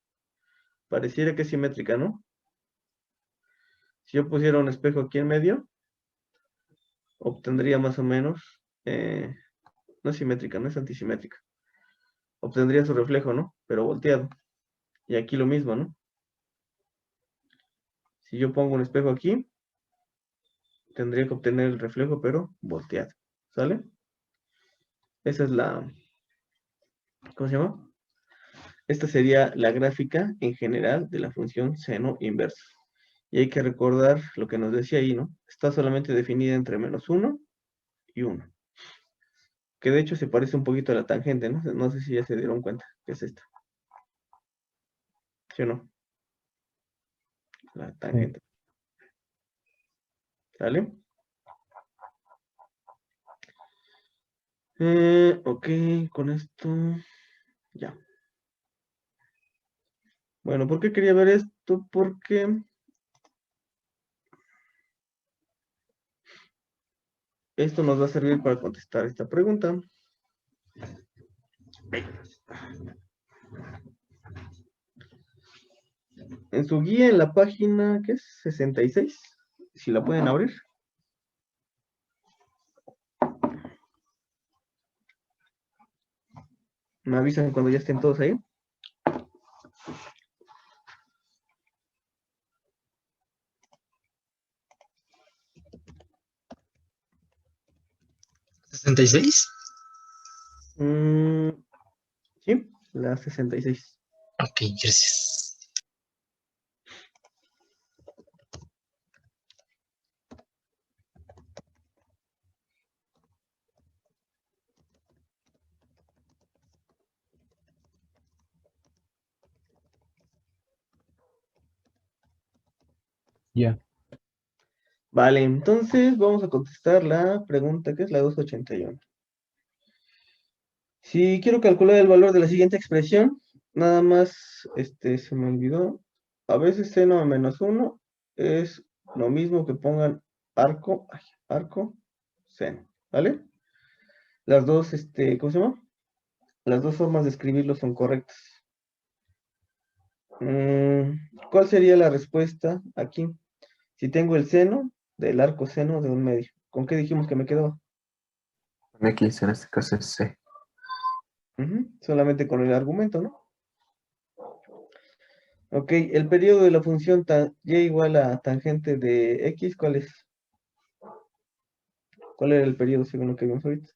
A: pareciera que es simétrica, ¿no? Si yo pusiera un espejo aquí en medio, obtendría más o menos, no es simétrica, no es antisimétrica. Obtendría su reflejo, ¿no? Pero volteado. Y aquí lo mismo, ¿no? Si yo pongo un espejo aquí, tendría que obtener el reflejo, pero volteado. ¿Sale? Esa es ¿cómo se llama? Esta sería la gráfica en general de la función seno inverso. Y hay que recordar lo que nos decía ahí, ¿no? Está solamente definida entre menos 1 y 1. Que de hecho se parece un poquito a la tangente, ¿no? No sé si ya se dieron cuenta que es esta. ¿Sí o no? La
C: Sí.
A: tangente. ¿Sale? Ok, con esto ya. Bueno, ¿por qué quería ver esto? Porque esto nos va a servir para contestar esta pregunta. En su guía, en la página, ¿qué es? 66. Si la pueden abrir. Me avisan cuando ya estén todos ahí.
B: ¿66?
A: Sí, la 66.
B: Ok, gracias.
C: Ya.
A: Vale, entonces vamos a contestar la pregunta que es la 281. Si quiero calcular el valor de la siguiente expresión, nada más, se me olvidó. A veces seno a menos 1 es lo mismo que pongan arco, seno, ¿vale? Las dos, ¿cómo se llama? Las dos formas de escribirlo son correctas. ¿Cuál sería la respuesta aquí? Si tengo el seno del arco seno de un medio, ¿con qué dijimos que me quedaba?
E: Con X, en este caso es C.
A: Solamente con el argumento, ¿no? Ok, el periodo de la función y igual a tangente de x, ¿cuál es? ¿Cuál era el periodo según lo que vimos ahorita?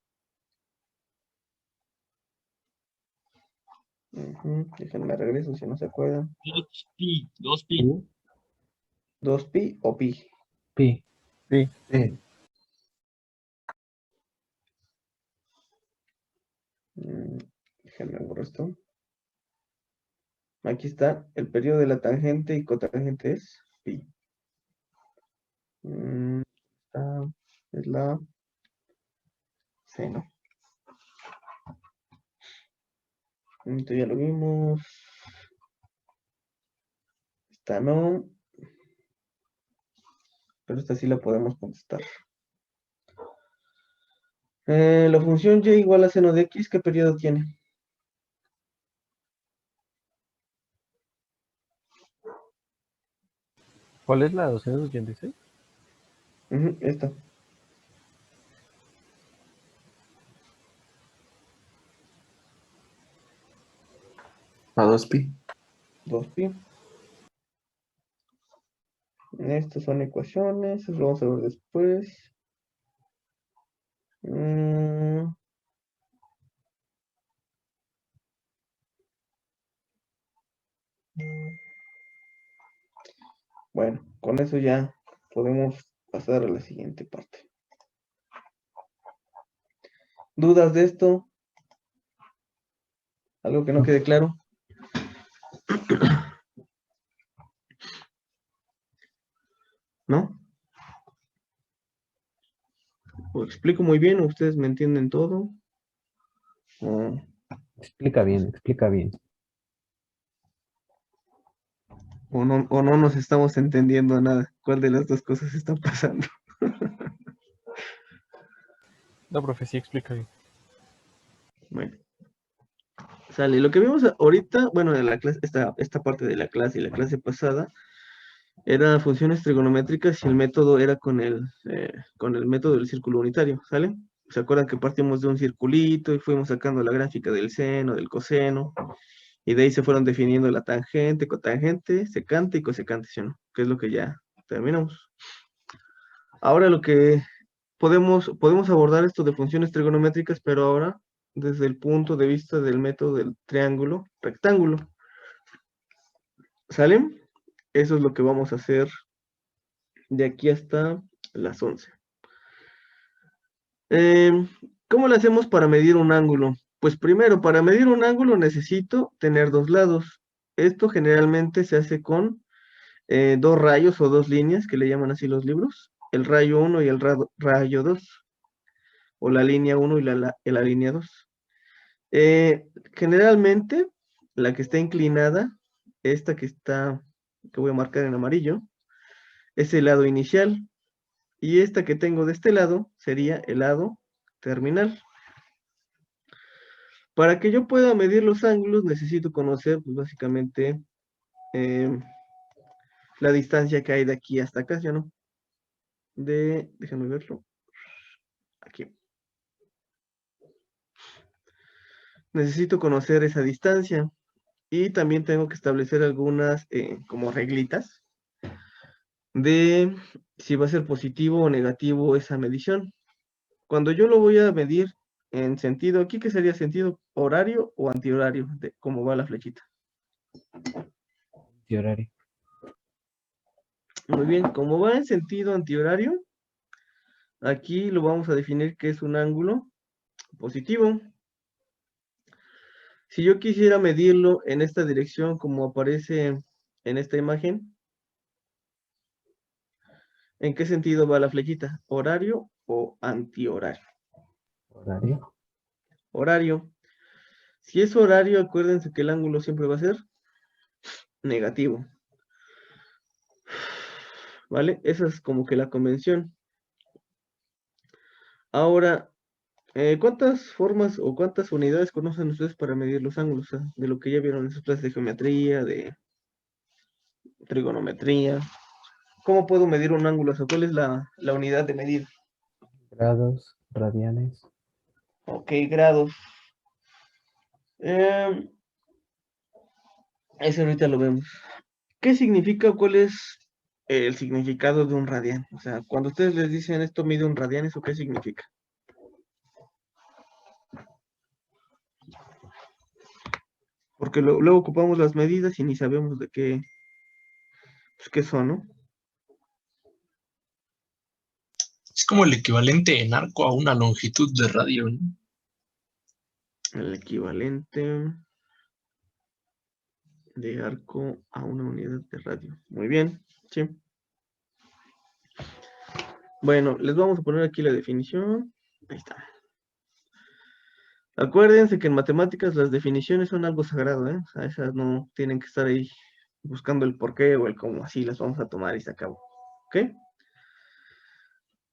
A: Déjenme regreso si no se acuerdan.
B: 2pi.
C: U,
A: 2pi o pi.
C: pi.
E: Sí.
A: Déjenme borrar esto. Aquí está, el periodo de la tangente y cotangente es pi. Esta es la seno. Esto ya lo vimos. Esta no. Pero esta sí la podemos contestar. La función y igual a seno de x, ¿qué periodo tiene?
E: ¿Cuál es la 286?
A: Ujú, esta.
B: A 2pi.
A: 2pi. Estas son ecuaciones, eso lo vamos a ver después. Bueno, con eso ya podemos pasar a la siguiente parte. ¿Dudas de esto? ¿Algo que no quede claro? ¿No? ¿O explico muy bien? ¿O ustedes me entienden todo? ¿O,
C: Explica bien, explica bien.
A: o no nos estamos entendiendo nada? ¿Cuál de las dos cosas está pasando?
E: No, profe, sí explica bien.
A: Bueno, sale. Lo que vimos ahorita, bueno, de la clase, esta parte de la clase y la clase pasada, era funciones trigonométricas y el método era con el método del círculo unitario, ¿sale? ¿Se acuerdan que partimos de un circulito y fuimos sacando la gráfica del seno, del coseno, y de ahí se fueron definiendo la tangente, cotangente, secante y cosecante, ¿sí o no? Que es lo que ya terminamos. Ahora lo que podemos abordar esto de funciones trigonométricas, pero ahora desde el punto de vista del método del triángulo rectángulo, ¿sale? Eso es lo que vamos a hacer de aquí hasta las 11. ¿Cómo lo hacemos para medir un ángulo? Pues primero, para medir un ángulo necesito tener dos lados. Esto generalmente se hace con dos rayos o dos líneas, que le llaman así los libros, el rayo 1 y el rayo 2, o la línea 1 y la línea 2. Generalmente, la que está inclinada, esta que voy a marcar en amarillo, es el lado inicial, y esta que tengo de este lado sería el lado terminal. Para que yo pueda medir los ángulos, necesito conocer, pues, básicamente, eh, la distancia que hay de aquí hasta acá, ¿ya no? Déjame verlo, aquí. Necesito conocer esa distancia y también tengo que establecer algunas como reglitas de si va a ser positivo o negativo esa medición. Cuando yo lo voy a medir en sentido, aquí ¿qué sería sentido horario o antihorario de cómo va la flechita?
C: Y horario.
A: Muy bien, como va en sentido antihorario, aquí lo vamos a definir que es un ángulo positivo. Si yo quisiera medirlo en esta dirección como aparece en esta imagen, ¿en qué sentido va la flechita? ¿Horario o antihorario?
C: Horario.
A: Horario. Si es horario, acuérdense que el ángulo siempre va a ser negativo. ¿Vale? Esa es como que la convención. Ahora, ¿cuántas formas o cuántas unidades conocen ustedes para medir los ángulos? De lo que ya vieron en sus clases de geometría, de trigonometría. ¿Cómo puedo medir un ángulo? O sea, ¿cuál es la unidad de medida?
C: Grados, radianes.
A: Ok, grados. Eh, Ese ahorita lo vemos. ¿Qué significa o cuál es el significado de un radián? O sea, cuando ustedes les dicen esto mide un radián, ¿eso qué significa? Porque luego ocupamos las medidas y ni sabemos de qué son, ¿no?
B: Es como el equivalente en arco a una longitud de radio, ¿no?
A: El equivalente de arco a una unidad de radio. Muy bien, sí. Bueno, les vamos a poner aquí la definición. Ahí está. Acuérdense que en matemáticas las definiciones son algo sagrado, ¿eh? O sea, esas no tienen que estar ahí buscando el por qué o el cómo, así las vamos a tomar y se acabó. ¿Ok?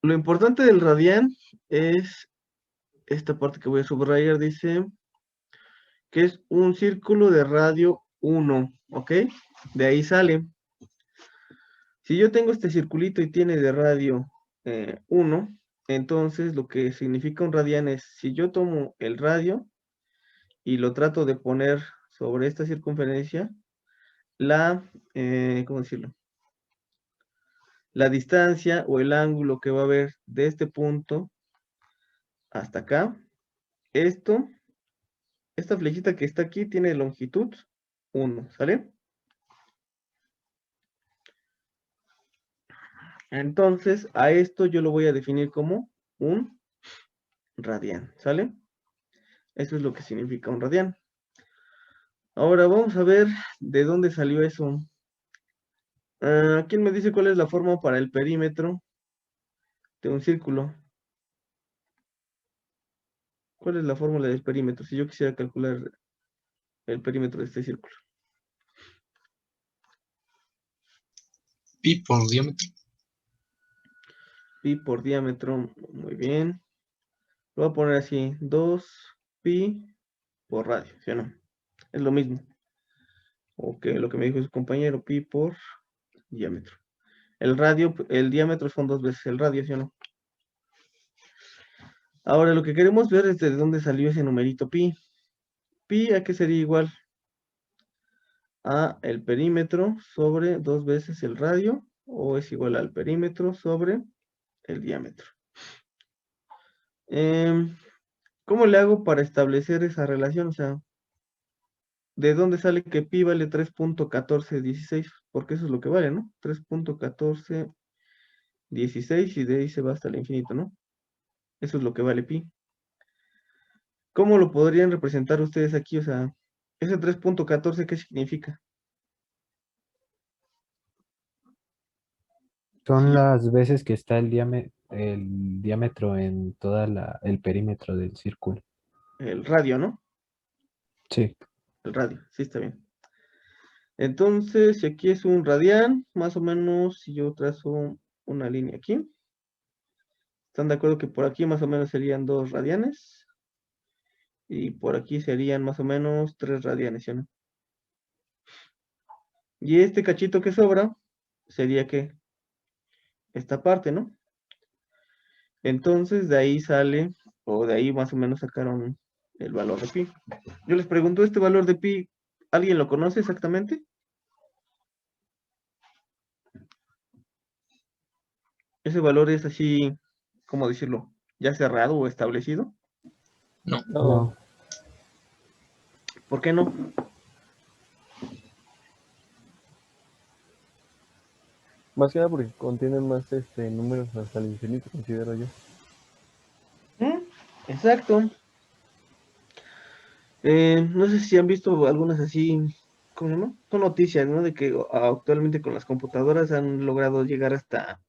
A: Lo importante del radián es esta parte que voy a subrayar, dice que es un círculo de radio 1, ¿ok? De ahí sale. Si yo tengo este circulito y tiene de radio 1, entonces lo que significa un radián es, si yo tomo el radio y lo trato de poner sobre esta circunferencia, ¿cómo decirlo? La distancia o el ángulo que va a haber de este punto hasta acá, esta flechita que está aquí tiene longitud 1, ¿sale? Entonces, a esto yo lo voy a definir como un radián, ¿sale? Eso es lo que significa un radián. Ahora vamos a ver de dónde salió eso. ¿Quién me dice cuál es la forma para el perímetro de un círculo? ¿Cuál es la fórmula del perímetro? Si yo quisiera calcular el perímetro de este círculo.
B: Pi por diámetro.
A: Pi por diámetro, muy bien. Lo voy a poner así, 2pi por radio, ¿sí o no? Es lo mismo. O que lo que me dijo su compañero, pi por diámetro. El diámetro son 2 veces el radio, ¿sí o no? Ahora lo que queremos ver es de dónde salió ese numerito pi. Pi, ¿a qué sería igual? A el perímetro sobre 2 veces el radio, o es igual al perímetro sobre el diámetro. ¿Cómo le hago para establecer esa relación? O sea, ¿de dónde sale que pi vale 3.1416? Porque eso es lo que vale, ¿no? 3.1416 y de ahí se va hasta el infinito, ¿no? Eso es lo que vale pi. ¿Cómo lo podrían representar ustedes aquí? O sea, ese 3.14, ¿qué significa?
C: Son
A: Si yo-
C: las veces que está el diámetro en el perímetro del círculo.
A: el radio, ¿no?
C: Sí.
A: El radio, sí está bien. Entonces, si aquí es un radián, más o menos, si yo trazo una línea aquí, ¿están de acuerdo que por aquí más o menos serían 2 radianes? Y por aquí serían más o menos 3 radianes, ¿sí o no? Y este cachito que sobra sería que esta parte, ¿no? Entonces, de ahí sale, o de ahí más o menos sacaron el valor de pi. Yo les pregunto, ¿este valor de pi, alguien lo conoce exactamente? ¿Ese valor es así, cómo decirlo, ya cerrado o establecido?
B: No.
E: No,
C: No.
A: ¿Por qué no?
E: más que nada porque contienen más números hasta el infinito, considero yo.
A: Exacto. No sé si han visto algunas así, ¿cómo se llama? Son noticias, ¿no? De que actualmente con las computadoras han logrado llegar hasta,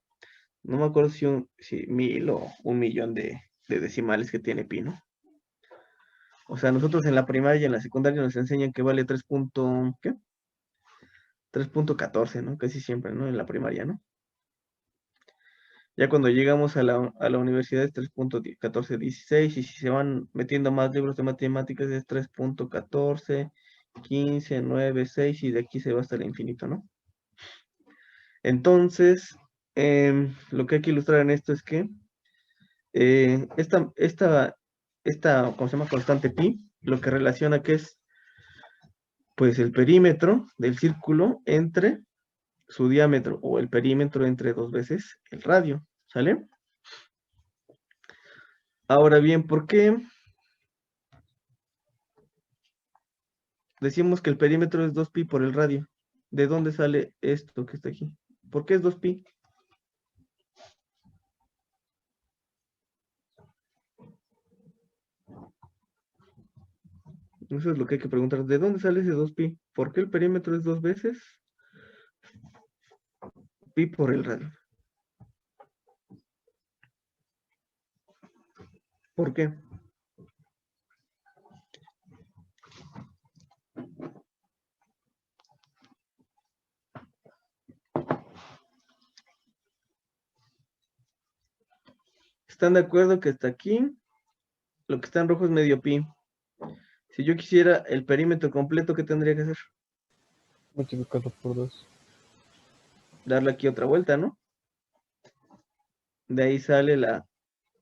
A: no me acuerdo si 1000 o 1 millón de decimales que tiene pi, ¿no? O sea, nosotros en la primaria y en la secundaria nos enseñan que vale 3 3.14, ¿no? Casi siempre, ¿no? En la primaria, ¿no? Ya cuando llegamos a la universidad es 3.1416 y si se van metiendo más libros de matemáticas es 3.14, 15, 9, 6 y de aquí se va hasta el infinito, ¿no? Entonces, lo que hay que ilustrar en esto es que ¿cómo se llama? Constante pi, lo que relaciona que es pues el perímetro del círculo entre su diámetro o el perímetro entre 2 veces el radio, ¿sale? Ahora bien, ¿por qué decimos que el perímetro es 2pi por el radio? ¿De dónde sale esto que está aquí? ¿Por qué es 2pi? Eso es lo que hay que preguntar. ¿De dónde sale ese 2pi? ¿Por qué el perímetro es 2 veces pi por el radio? ¿Por qué? ¿Están de acuerdo que hasta aquí lo que está en rojo es medio pi? Si yo quisiera el perímetro completo, ¿qué tendría que hacer?
E: Multiplicarlo por 2.
A: Darle aquí otra vuelta, ¿no? De ahí sale la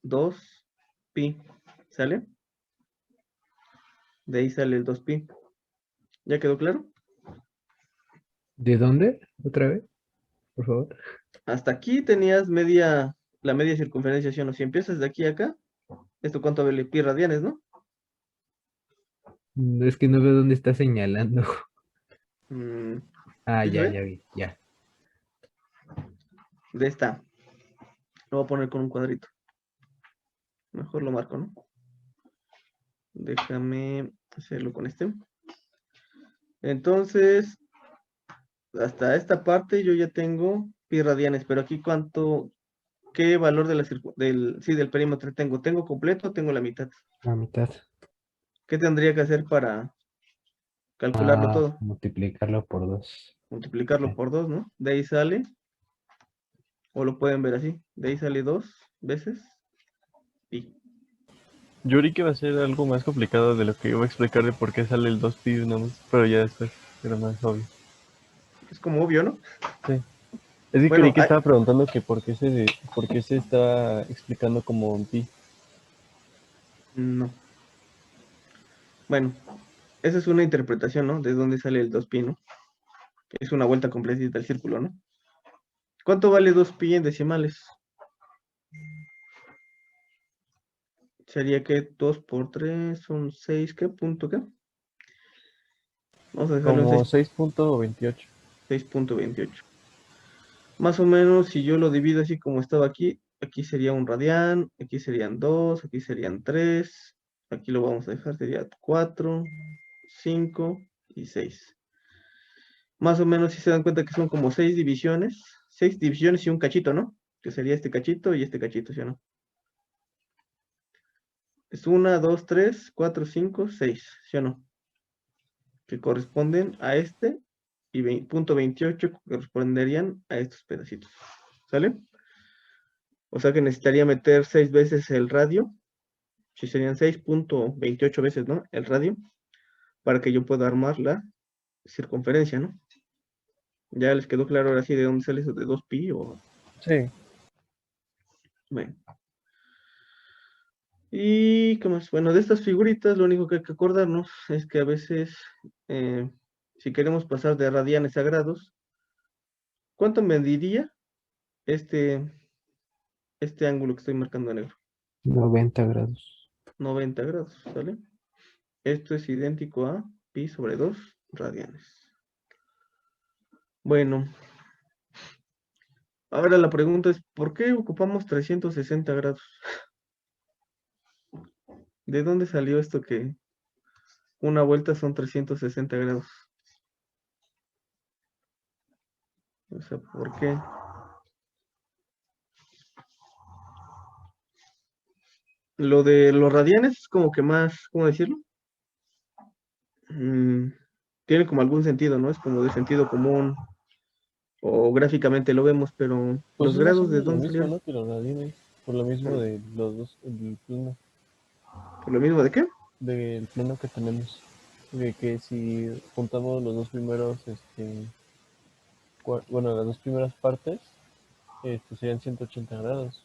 A: 2 pi, ¿sale? De ahí sale el 2 pi. ¿Ya quedó claro?
C: ¿De dónde? ¿Otra vez? Por favor.
A: Hasta aquí tenías la media circunferencia, ¿sí o no? Si empiezas de aquí a acá, ¿esto cuánto vale? Pi radianes, ¿no?
C: Es que no veo dónde está señalando.
A: Mm,
C: Ah,
A: ¿sí se
C: ya,
A: ve?
C: ya vi, ya.
A: De esta. Lo voy a poner con un cuadrito. Mejor lo marco, ¿no? Déjame hacerlo con este. Entonces, hasta esta parte yo ya tengo pi radianes, pero aquí ¿qué valor de del perímetro tengo? ¿Tengo completo o tengo la mitad?
C: La mitad.
A: ¿Qué tendría que hacer para calcularlo todo?
C: Multiplicarlo por 2.
A: Multiplicarlo por 2, ¿no? De ahí sale, o lo pueden ver así, de ahí sale 2 veces pi.
E: Yo creí que iba a ser algo más complicado de lo que iba a explicar de por qué sale el 2pi nomás, pero ya después era más obvio.
A: Es como obvio, ¿no?
E: Sí. Es que creí
A: Bueno,
E: que estaba preguntando que por qué se está explicando como un pi.
A: no. Bueno, esa es una interpretación, ¿no? De dónde sale el 2 pi, ¿no? Es una vuelta completita del círculo, ¿no? ¿Cuánto vale 2 pi en decimales? Sería que 2 por 3 son 6, ¿qué? ¿Punto qué? Vamos a dejarlo en
E: Como 6.28.
A: 6.28. Más o menos, si yo lo divido así como estaba aquí, aquí sería un radián, aquí serían 2, aquí serían 3, aquí lo vamos a dejar, sería 4, 5 y 6. Más o menos, si se dan cuenta que son como 6 divisiones y un cachito, ¿no? Que sería este cachito y este cachito, ¿sí o no? Es 1, 2, 3, 4, 5, 6, ¿sí o no? Que corresponden a este y punto 28 corresponderían a estos pedacitos. ¿Sale? O sea que necesitaría meter 6 veces el radio, si serían 6.28 veces, ¿no? El radio, para que yo pueda armar la circunferencia, ¿no? ¿Ya les quedó claro ahora sí de dónde sale eso de 2pi o...?
E: Sí.
A: Bueno. ¿Y qué más? Bueno, de estas figuritas lo único que hay que acordarnos es que a veces, si queremos pasar de radianes a grados, ¿cuánto mediría este, este ángulo que estoy marcando en negro?
C: 90 grados.
A: 90 grados, ¿sale? Esto es idéntico a pi sobre 2 radianes. Bueno, ahora la pregunta es, ¿por qué ocupamos 360 grados? ¿De dónde salió esto que una vuelta son 360 grados? O sea, ¿por qué? Lo de los radianes es como que más, ¿cómo decirlo? Tiene como algún sentido, ¿no? Es como de sentido común o gráficamente lo vemos, pero
E: Pues
A: los
E: es más o
A: grados ¿de
E: menos lo
A: dónde
E: mismo,
A: salieron?
E: ¿no? Que los radianes. Por lo mismo
A: Por,
E: de los dos, el plano.
A: por lo mismo de qué?
E: Del plano que tenemos. De que si juntamos los dos primeros, bueno, las dos primeras partes, serían 180 grados.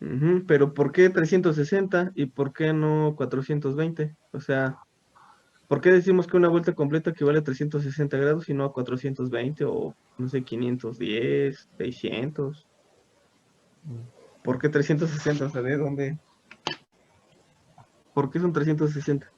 A: Ujú, pero ¿por qué 360 y por qué no 420? O sea, ¿por qué decimos que una vuelta completa equivale a 360 grados y no a 420 o, no sé, 510, 600? ¿Por qué 360? O sea, ¿de dónde? ¿Por qué son 360?